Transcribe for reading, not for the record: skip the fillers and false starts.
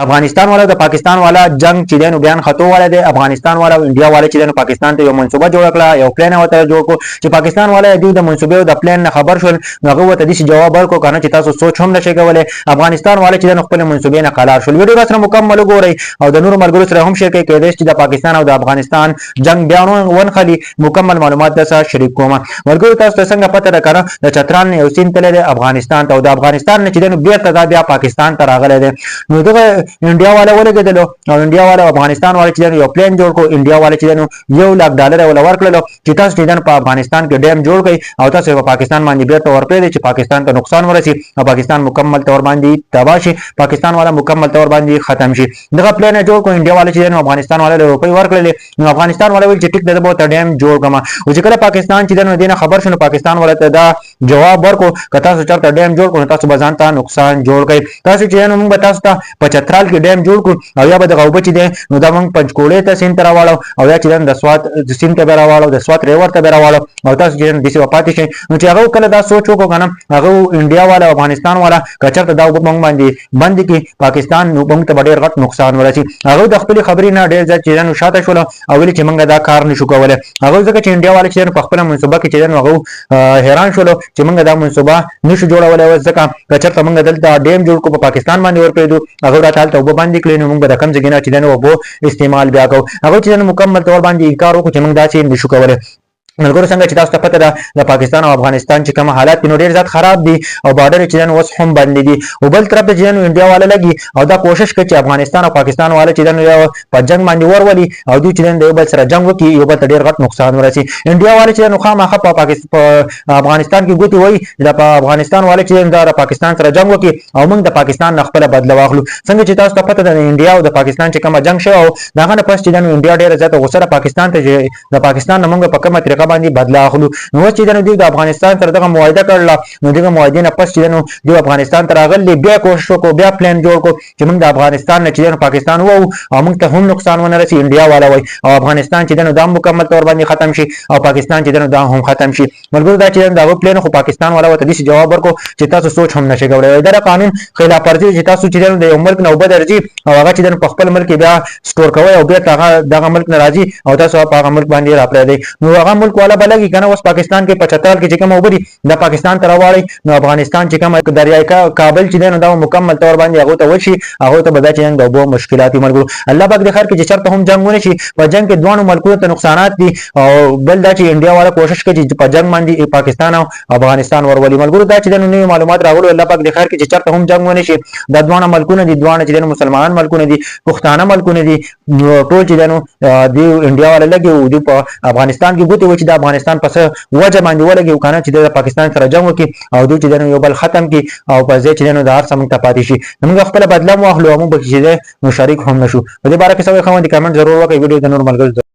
افغانستان والا د پاکستان والا جنگ چې دین بیان خطو والا دی افغانستان والا او انډیا والا چې دین پاکستان ته یو منصوبه جوړ کړه یو پلان وته جوړ کو چې پاکستان والا د منصوبه او د پلان خبر شول هغه وته د جواب ورکو کنه چې تاسو سوچ هم نشئ کولای افغانستان والا چې د خپل منصوبې نه قلار شول ویډیو سره مکمل وګورئ او د نور مرګرو سره هم شریک کړئ چې د پاکستان او د افغانستان جنگ بیان ونخلي مکمل معلومات سره شریک کوم مرګرو تاسو ته څنګه پته ده کنه د چترال یو سین تل د افغانستان ته او د افغانستان نه چې د بیرته بیا پاکستان ته راغلی دی نو دغه انډیا والا ولګیدلو او انډیا والا افغانستان والا چې یو پلان جوړ کو انډیا والا چې $1,00,000 ولا ورکړل چې تاسو چې په افغانستان کې ډیم جوړ کړئ او تاسو په پاکستان باندې بیرته ورپېږئ چې پاکستان ته نقصان ورسي او پاکستان مکمل تور باندې تباه شي پاکستان والا مکمل تور باندې ختم شي دغه پلان جوړ کو انډیا والا چې افغانستان والا روپۍ ورکړل نو افغانستان والا ویل چې ټیک ده به ډیم جوړ کما او چې کله پاکستان چې دینه خبر شونه پاکستان والا ته دا جواب ورکو کته تاسو چرته ډیم جوړ کو تاسو بزان ته نقصان جوړ کړئ تاسو چې موږ به تاسو ته په چترال کې ډیم جوړ کو او یا به د غوبه چې دی نو دا موږ پنځکوړې ته سین ته راواړو او یا چې د سوات د سین ته راواړو د سوات ریور ته راواړو او تاسو چې د سی پاتې شي نو چې هغه کله دا سوچ وکړو کنه هغه انډیا والا افغانستان والا کچرته دا موږ باندې باندې کې پاکستان نو موږ ته ډېر غټ نقصان ورسي هغه د خپل خبرې نه ډېر ځکه چې نو شاته شول او ویل چې موږ دا کار نشو کولای هغه ځکه چې انډیا والا چې په خپل منصوبه کې چې هغه حیران شول چې موږ دا منصوبه نشو جوړولای ځکه کچرته موږ دلته ډیم جوړ کو په پاکستان باندې ورپېدو هغه راته ته وب باندې کړی نو موږ د کم ځای نه چې دنه وبو استعمال بیا کو هغه چې مکمل تور باندې انکار وکړو چې موږ دا چې نشو کولای ملګرو څنګه چې تاسو ته پته ده د پاکستان او افغانستان چې کوم حالات نو ډیر زیات خراب دي او بارډر چې اوس هم بند دي او بل طرف ته چې انډیا والا لګي او دا کوشش کوي چې افغانستان او پاکستان والا چې یو په جنگ باندې ورولي او دوی چې د یو بل سره جنگ وکړي یو بل ته ډیر غټ نقصان ورسي انډیا والا چې نو خامخا په افغانستان کې ګوتی وای د افغانستان والا چې د پاکستان سره جنگ وکړي او موږ د پاکستان نه خپل بدله واخلو څنګه چې تاسو ته پته ده انډیا او د پاکستان چې کوم جنگ شو داغه نه پس چې د انډیا ډیر زیات غوسه پاکستان ته د پاکستان موږ په کومه طریقه باندې بدلا اخلو نو چې د افغانستان سره دغه معاهده کړل نو دغه معاهده نه پس چې د افغانستان تر راغلی بیا کوشش وکړو بیا پلان جوړ کو چې موږ د افغانستان نه چې پاکستان وو او موږ ته هم نقصان ونه رسي انډیا والا وای او افغانستان چې د مکمل تور باندې ختم شي او پاکستان چې د هم ختم شي ملګرو دا چې دا پلان خو پاکستان والا وته دې جواب ورکو چې تاسو سوچ هم نشئ کولای دا قانون خلاف ورزي چې تاسو چې د یو ملک نه وبد درځي او هغه چې په خپل ملک بیا سٹور کوي او بیا دغه ملک ناراضي او تاسو په هغه ملک باندې راپړی دی نو هغه ملک والا بلګي کنه اوس پاکستان کې 75 کې چې کوم وبري د پاکستان تر واړی نو افغانستان چې کوم دریای کابل چې نو دا مکمل تور باندې هغه ته وشي هغه ته بدا چې د وبو مشکلات ملګرو الله پاک د خیر کې چې چرته هم جنگ ونه شي په جنگ کې دوه ملکونو ته نقصانات دي او بل دا چې انډیا والا کوشش کوي چې په جنگ باندې پاکستان او افغانستان ورولي ملګرو دا چې د نوې معلومات راغلو الله پاک د خیر کې چې چرته هم جنگ ونه شي د دوه ملکونو دي دوه چې د مسلمانان ملکونه دي پښتانه ملکونه دي ټول چې د انډیا والا لګي او د افغانستان کې ګوتې و چې د افغانستان پس وجه باندې ولګي کنه چې د پاکستان سره جنگ وکي او دوی چې یو بل ختم کی او په ځای چې د هر سم ته پاتې شي موږ خپل بدلم واخلو موږ به چې نو شریک هم نشو په دې باره کې څه خبرې کوم د کمنټ ضرور وکړئ ویډیو د نور ملګرو